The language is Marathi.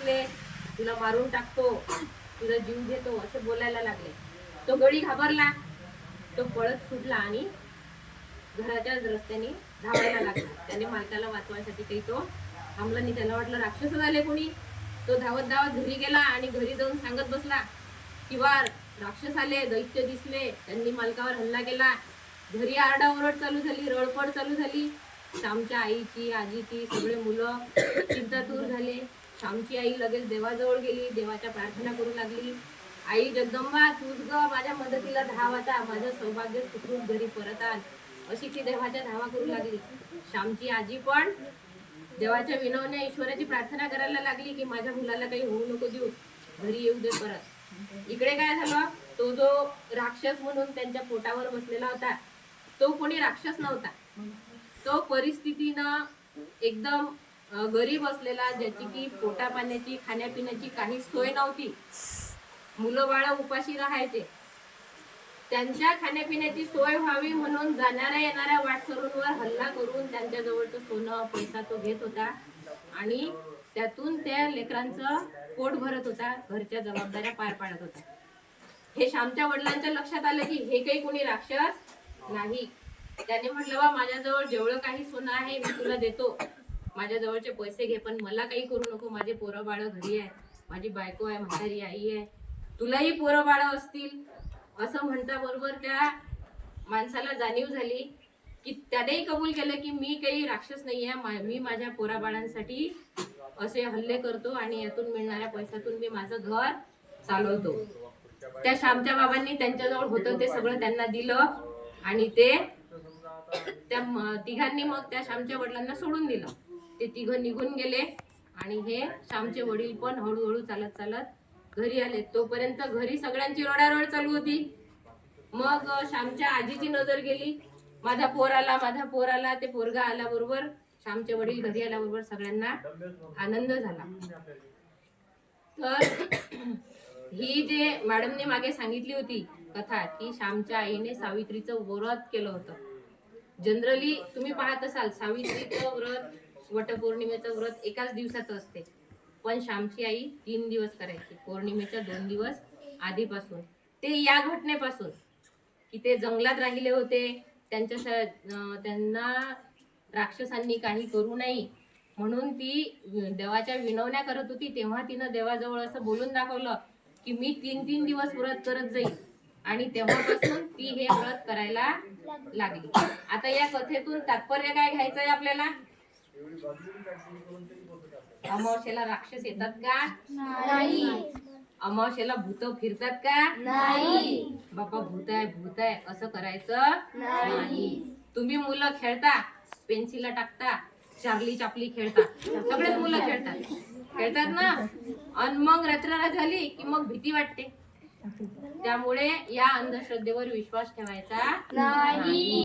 दिसले तुला मारून टाकतो, तुला जीव देतो असे बोलायला लागले. तो गडी घाबरला, तो पळत सुटला आणि घराच्याच रस्त्याने धावायला लागला. त्याने मालकाला वाचवायसाठी काही तो थांबला नाही. त्याला वाटलं राक्षस झाले कोणी. तो धावत धावत घरी गेला आणि घरी जाऊन सांगत बसला की वार राक्षस आले, दैत्य दिसले, त्यांनी मालकावर हल्ला केला. घरी आरडाओरड चालू झाली, रडपड चालू झाली. श्यामच्या आईची, आजीची, सगळे मुलं चिंतातूर झाले. श्यामची आई लगेच देवाजवळ गेली, देवाच्या प्रार्थना करू लागली. आई जगदंबा तूच ग माझ्या मदतीला धाव, आता माझं सौभाग्य सुखरूप घरी परत आण, अशी ती देवाच्या धावा करू लागली. श्यामची आजी पण देवाच्या विनवण्या ईश्वराची प्रार्थना करायला लागली की माझ्या मुलाला काही होऊ नको देऊ, घरी येऊ दे परत. इकडे काय झालं, तो जो राक्षस म्हणून त्यांच्या पोटावर बसलेला होता तो कोणी राक्षस नव्हता. तो परिस्थितीनं एकदम गरीब असलेला, ज्याची की पोटा पाण्याची खाण्यापिण्याची काही सोय नव्हती, मुलं बाळ उपाशी राहायचे, त्यांच्या खाण्यापिण्याची सोय व्हावी म्हणून जाणाऱ्या येणाऱ्या वाटसरूंवर हल्ला करून त्यांच्या जवळचं सोनं पैसा तो घेत होता आणि त्यातून त्या लेकरांचं पोट भरत होता, घरच्या जबाबदाऱ्या पार पाडत होता. हे श्यामच्या वडिलांच्या लक्षात आलं की हे काही कोणी राक्षस नाही. त्याने म्हटलं बा माझ्याजवळ जेवढं काही सोनं आहे मी तुला देतो, माझ्या जवळचे पैसे घे, पण मला काही करू नको. माझे पोरं बाळ घरी आहे, माझी बायको आहे, म्हातारी आई आहे, तुलाही पोरं बाळ असतील. असं म्हणता बरोबर त्या माणसाला जाणीव झाली की त्यानेही कबूल केलं की मी काही राक्षस नाही आहे, मी माझ्या पोराबाळांसाठी असे हल्ले करतो आणि यातून मिळणाऱ्या पैशातून मी माझं घर चालवतो. त्या श्यामच्या बाबांनी त्यांच्याजवळ होतं ते सगळं त्यांना दिलं आणि ते त्या तिघांनी मग त्या श्यामच्या वडिलांना सोडून दिलं. ते तिघं निघून गेले आणि हे श्यामचे वडील पण हळूहळू चालत चालत घरी आले. तोपर्यंत घरी सगळ्यांची रडारड चालू होती. मग श्यामच्या आजीची नजर गेली, माझा पोर आला, माझा पोर आला. ते पोरगा आल्याबरोबर श्यामचे वडील घरी आल्याबरोबर सगळ्यांना आनंद झाला. तर ही जे मॅडमने मागे सांगितली होती कथा की श्यामच्या आईने सावित्रीचं व्रत केलं होतं. जनरली तुम्ही पाहत असाल सावित्रीचं व्रत, वटपौर्णिमेचं व्रत एकाच दिवसाचं असते, पण श्यामची आई 3 दिवस करायची. पौर्णिमेच्या 2 दिवस आधीपासून, ते या घटनेपासून की ते जंगलात राहिले होते, त्यांना राक्षसांनी काही करू नये म्हणून ती देवाच्या विनवण्या करत होती. तेव्हा तिनं देवाजवळ असं बोलून दाखवलं की मी 3-3 दिवस व्रत करत जाईल आणि तेव्हापासून ती हे व्रत करायला लागली. आता या कथेतून तात्पर्य काय घ्यायचंय आपल्याला? अमावस्येला राक्षस येतात का? नाही. अमावस्येला भूत फिरतात का? नाही. बाबा भूत आहे असं करायचं नाही. तुम्ही मुलं खेळता, पेन्सिला टाकता, चार्ली चापली खेळता, सगळेच मुलं खेळतात ना, आणि मग रात्र झाली की मग भीती वाटते. त्यामुळे या अंधश्रद्धेवर विश्वास ठेवायचा नाही.